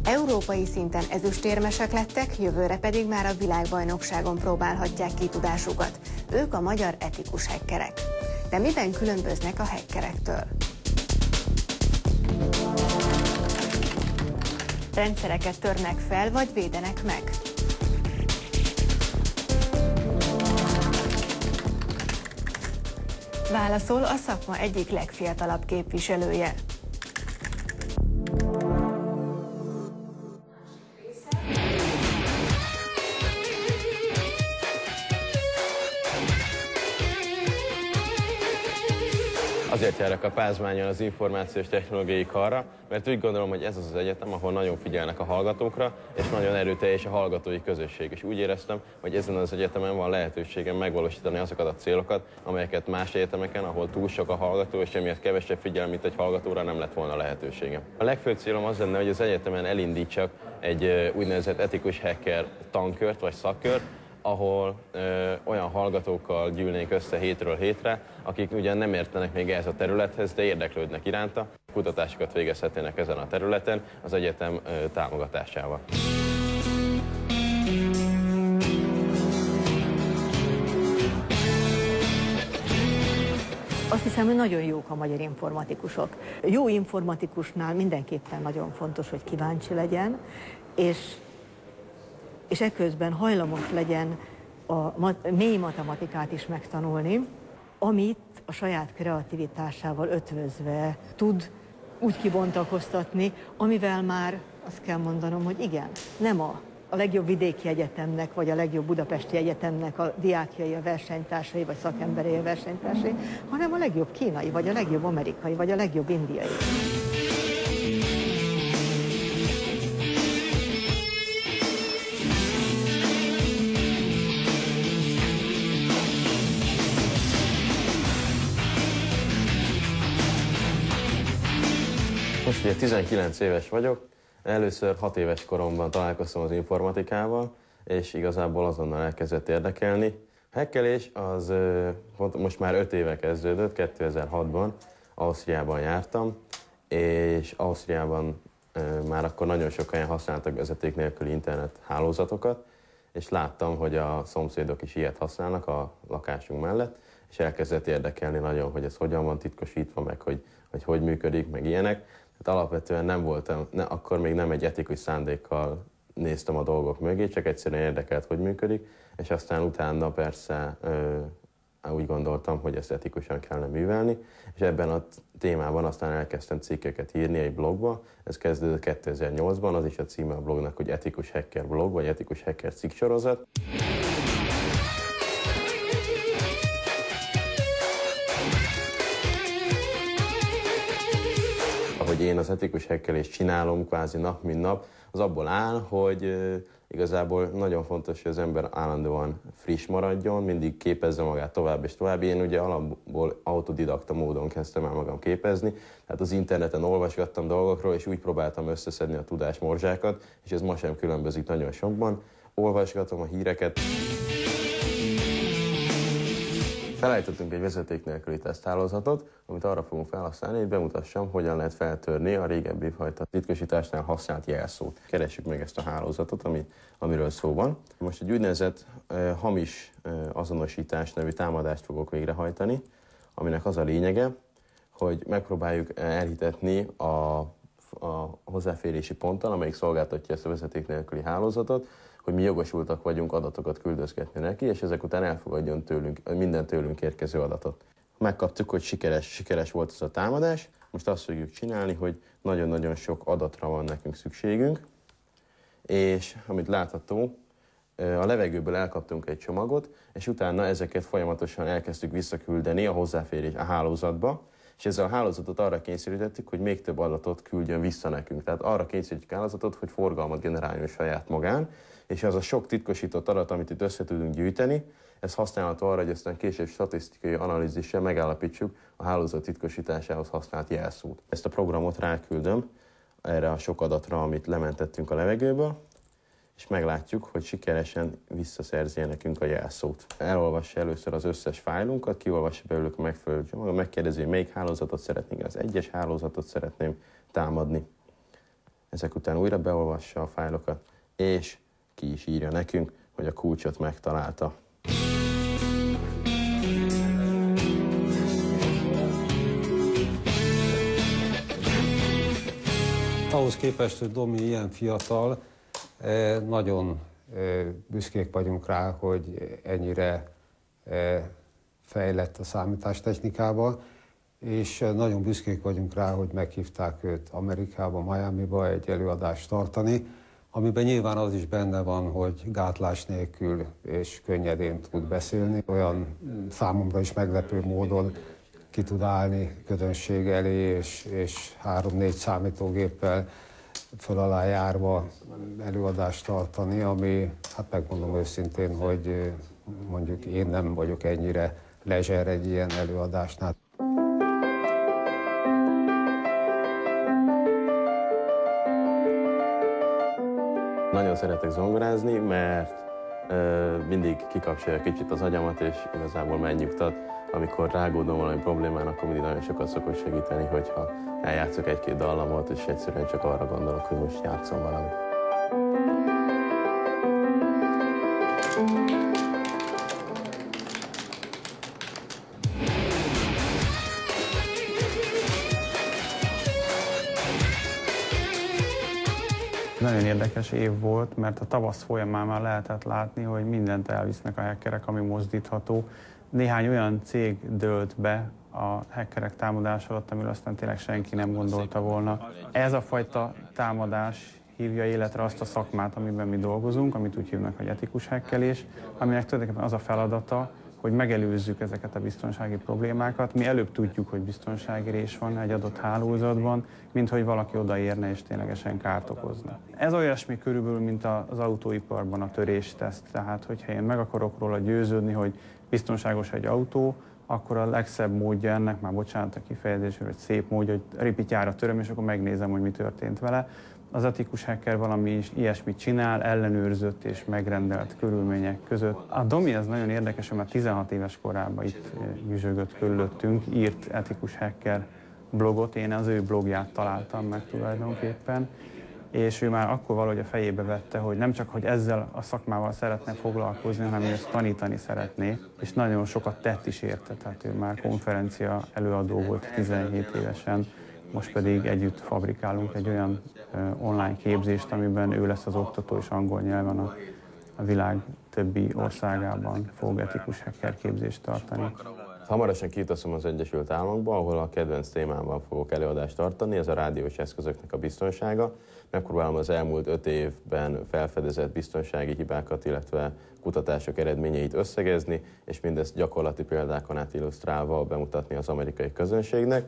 Európai szinten ezüstérmesek lettek, jövőre pedig már a világbajnokságon próbálhatják ki tudásukat. Ők a magyar etikus hackerek. De miben különböznek a hackerektől? Rendszereket törnek fel, vagy védenek meg? Válaszol a szakma egyik legfiatalabb képviselője. Azért járok a Pázmányon az információs technológiai karra, mert úgy gondolom, hogy ez az az egyetem, ahol nagyon figyelnek a hallgatókra, és nagyon erőteljes a hallgatói közösség. És úgy éreztem, hogy ezen az egyetemen van lehetőségem megvalósítani azokat a célokat, amelyeket más egyetemeken, ahol túl sok a hallgató, és emiatt kevesebb figyelem, mint egy hallgatóra nem lett volna lehetőségem. A legfőbb célom az lenne, hogy az egyetemen elindítsak egy úgynevezett etikus hacker tankört vagy szakkört, ahol olyan hallgatókkal gyűlnénk össze hétről hétre, akik ugyan nem értenek még ehhez a területhez, de érdeklődnek iránta, kutatásokat végezhetnének ezen a területen az egyetem támogatásával. Azt hiszem, hogy nagyon jók a magyar informatikusok. Jó informatikusnál mindenképpen nagyon fontos, hogy kíváncsi legyen, és eközben hajlamos legyen a mély matematikát is megtanulni, amit a saját kreativitásával ötvözve tud úgy kibontakoztatni, amivel már azt kell mondanom, hogy igen, nem a legjobb vidéki egyetemnek, vagy a legjobb budapesti egyetemnek a diákjai, a versenytársai, vagy szakemberei a versenytársai, hanem a legjobb kínai, vagy a legjobb amerikai, vagy a legjobb indiai. Most ugye 19 éves vagyok, először 6 éves koromban találkoztam az informatikával, és igazából azonnal elkezdett érdekelni. A hackelés az most már 5 éve kezdődött, 2006-ban Ausztriában jártam, és Ausztriában már akkor nagyon sokan használtak vezeték nélküli internet hálózatokat, és láttam, hogy a szomszédok is ilyet használnak a lakásunk mellett, és elkezdett érdekelni nagyon, hogy ez hogyan van titkosítva, meg hogy működik, meg ilyenek. Tehát alapvetően nem voltam, akkor még nem egy etikus szándékkal néztem a dolgok mögé, csak egyszerűen érdekelt, hogy működik, és aztán utána persze úgy gondoltam, hogy ezt etikusan kellene művelni, és ebben a témában aztán elkezdtem cikkeket írni egy blogba. Ez kezdődött 2008-ban, az is a címe a blognak, hogy Etikus Hacker blog, vagy Etikus Hacker cikksorozat. Hogy én az etikus hackelést csinálom kvázi nap, mint nap, az abból áll, hogy igazából nagyon fontos, hogy az ember állandóan friss maradjon, mindig képezze magát tovább és tovább. Én ugye alapból autodidakta módon kezdtem el magam képezni, tehát az interneten olvasgattam dolgokról, és úgy próbáltam összeszedni a tudásmorzsákat, és ez ma sem különbözik nagyon sokban. Olvasgatom a híreket. Felállítottunk egy vezeték nélküli teszthálózatot, amit arra fogunk felhasználni, hogy bemutassam, hogyan lehet feltörni a régebbi fajta titkosításnál használt jelszót. Keressük meg ezt a hálózatot, amiről szó van. Most egy úgynevezett hamis azonosítás nevű támadást fogok végrehajtani, aminek az a lényege, hogy megpróbáljuk elhitetni a hozzáférési ponttal, amelyik szolgáltatja ezt a vezeték nélküli hálózatot, hogy mi jogosultak vagyunk adatokat küldözgetni neki, és ezek után elfogadjon minden tőlünk érkező adatot. Megkaptuk, hogy sikeres volt ez a támadás, most azt fogjuk csinálni, hogy nagyon-nagyon sok adatra van nekünk szükségünk, és amit látható, a levegőből elkaptunk egy csomagot, és utána ezeket folyamatosan elkezdtük visszaküldeni a hozzáférés a hálózatba, és ezzel a hálózatot arra kényszerítettük, hogy még több adatot küldjön vissza nekünk. Tehát arra kényszerítjük a hálózatot, hogy forgalmat generáljon saját magán, és az a sok titkosított adat, amit itt össze tudunk gyűjteni, ez használható arra, hogy aztán később statisztikai analízissel megállapítsuk a hálózat titkosításához használt jelszót. Ezt a programot ráküldöm erre a sok adatra, amit lementettünk a levegőből, és meglátjuk, hogy sikeresen visszaszerzi nekünk a jelszót. Elolvassa először az összes fájlunkat, kiolvassa belőlük a megfelelő csomagot, megkérdezi, hogy melyik hálózatot szeretnénk, az egyes hálózatot szeretném támadni. ezek után újra beolvassa a fájlokat, és ki is írja nekünk, hogy a kulcsot megtalálta. Ahhoz képest, hogy Domi ilyen fiatal, nagyon büszkék vagyunk rá, hogy ennyire fejlett a számítástechnikában, és nagyon büszkék vagyunk rá, hogy meghívták őt Amerikába, Miamiba egy előadást tartani, amiben nyilván az is benne van, hogy gátlás nélkül és könnyedén tud beszélni. Olyan számomra is meglepő módon ki tud állni közönség elé, és 3-4 számítógéppel föl alá járva előadást tartani, ami, hát megmondom őszintén, hogy mondjuk én nem vagyok ennyire lezser egy ilyen előadásnál. Nagyon szeretek zongorázni, mert mindig kikapcsolja kicsit az agyamat, és igazából megnyugtat. Amikor rágódom valami problémán, akkor mindig nagyon sokat szokott segíteni, hogyha eljátszok 1-2 dallamot, és egyszerűen csak arra gondolok, hogy most játszom valamit. Nagyon érdekes év volt, mert a tavasz folyamán már lehetett látni, hogy mindent elvisznek a hackerek, ami mozdítható. Néhány olyan cég dőlt be a hackerek támadás alatt, amiről aztán tényleg senki nem gondolta volna. Ez a fajta támadás hívja életre azt a szakmát, amiben mi dolgozunk, amit úgy hívnak, hogy etikus hackelés, aminek tulajdonképpen az a feladata, hogy megelőzzük ezeket a biztonsági problémákat. Mi előbb tudjuk, hogy biztonsági rés van egy adott hálózatban, mint hogy valaki odaérne és ténylegesen kárt okozna. Ez olyasmi körülbelül, mint az autóiparban a törésteszt. Tehát, hogyha én meg akarok róla győződni, hogy biztonságos egy autó, akkor a legszebb módja ennek, már bocsánat a kifejezésre, hogy szép módja, hogy ripityára töröm, és akkor megnézem, hogy mi történt vele. Az etikus hacker valami ilyesmit csinál, ellenőrzött és megrendelt körülmények között. A Domi az nagyon érdekes, mert 16 éves korában itt gyüzsögött körülöttünk, írt etikus hacker blogot, én az ő blogját találtam meg tulajdonképpen, és ő már akkor valahogy a fejébe vette, hogy nem csak, hogy ezzel a szakmával szeretne foglalkozni, hanem hogy ezt tanítani szeretné, és nagyon sokat tett is érte, tehát ő már konferencia előadó volt 17 évesen, most pedig együtt fabrikálunk egy olyan online képzést, amiben ő lesz az oktató, és angol nyelven a világ többi országában fog etikus hacker képzést tartani. Hamarosan kiutazom az Egyesült Államokba, ahol a kedvenc témámban fogok előadást tartani, ez a rádiós eszközöknek a biztonsága. Megpróbálom az elmúlt 5 évben felfedezett biztonsági hibákat, illetve kutatások eredményeit összegezni, és mindezt gyakorlati példákon át illusztrálva bemutatni az amerikai közönségnek.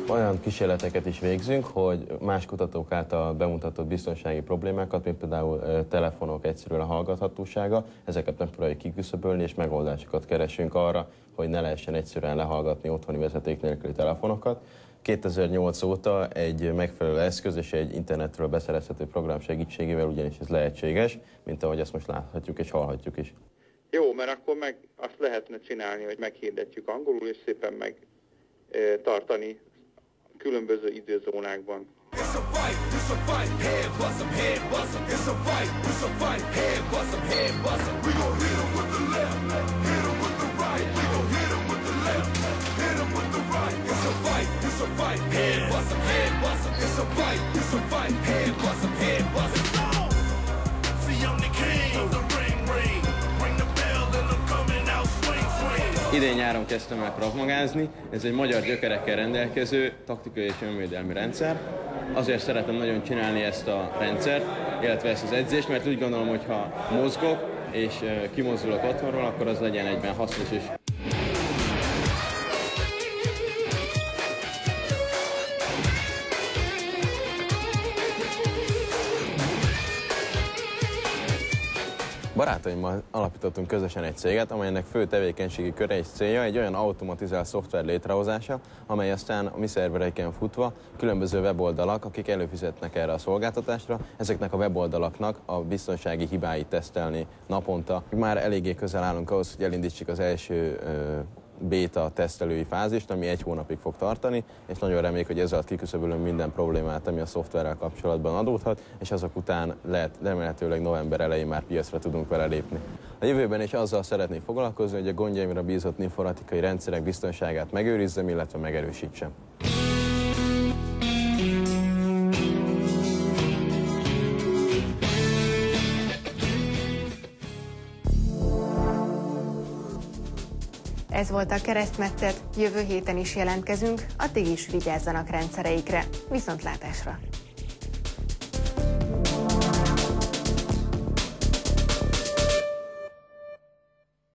Olyan kísérleteket is végzünk, hogy más kutatók által bemutatott biztonsági problémákat, mint például telefonok egyszerűen a hallgathatósága, ezeket megpróbáljuk kiküszöbölni, és megoldásokat keresünk arra, hogy ne lehessen egyszerűen lehallgatni otthoni vezeték nélküli telefonokat. 2008 óta egy megfelelő eszköz és egy internetről beszerezhető program segítségével ugyanis ez lehetséges, mint ahogy ezt most láthatjuk és hallhatjuk is. Jó, mert akkor meg azt lehetne csinálni, hogy meghirdetjük angolul, és szépen meg tartani különböző időzónákban. Idén nyáron kezdtem el kravmagázni, ez egy magyar gyökerekkel rendelkező taktikai és önvédelmi rendszer. Azért szeretem nagyon csinálni ezt a rendszert, illetve ezt az edzést, mert úgy gondolom, hogy ha mozgok és kimozdulok otthonról, akkor az legyen egyben hasznos is. Barátaimmal alapítottunk közösen egy céget, amelynek fő tevékenységi köre és célja egy olyan automatizált szoftver létrehozása, amely aztán a mi szervereiken futva különböző weboldalak, akik előfizetnek erre a szolgáltatásra, ezeknek a weboldalaknak a biztonsági hibáit tesztelni naponta. Már eléggé közel állunk ahhoz, hogy elindítsuk az első béta tesztelői fázist, ami 1 hónapig fog tartani, és nagyon reméljük, hogy ezzel kiküszöbölünk minden problémát, ami a szoftverrel kapcsolatban adódhat, és azok után remélhetőleg november elején már piacra tudunk vele lépni. A jövőben is azzal szeretnék foglalkozni, hogy a gondjaimra bízott informatikai rendszerek biztonságát megőrizzem, illetve megerősítsem. Ez volt a Keresztmetszet, jövő héten is jelentkezünk, addig is vigyázzanak rendszereikre. Viszontlátásra!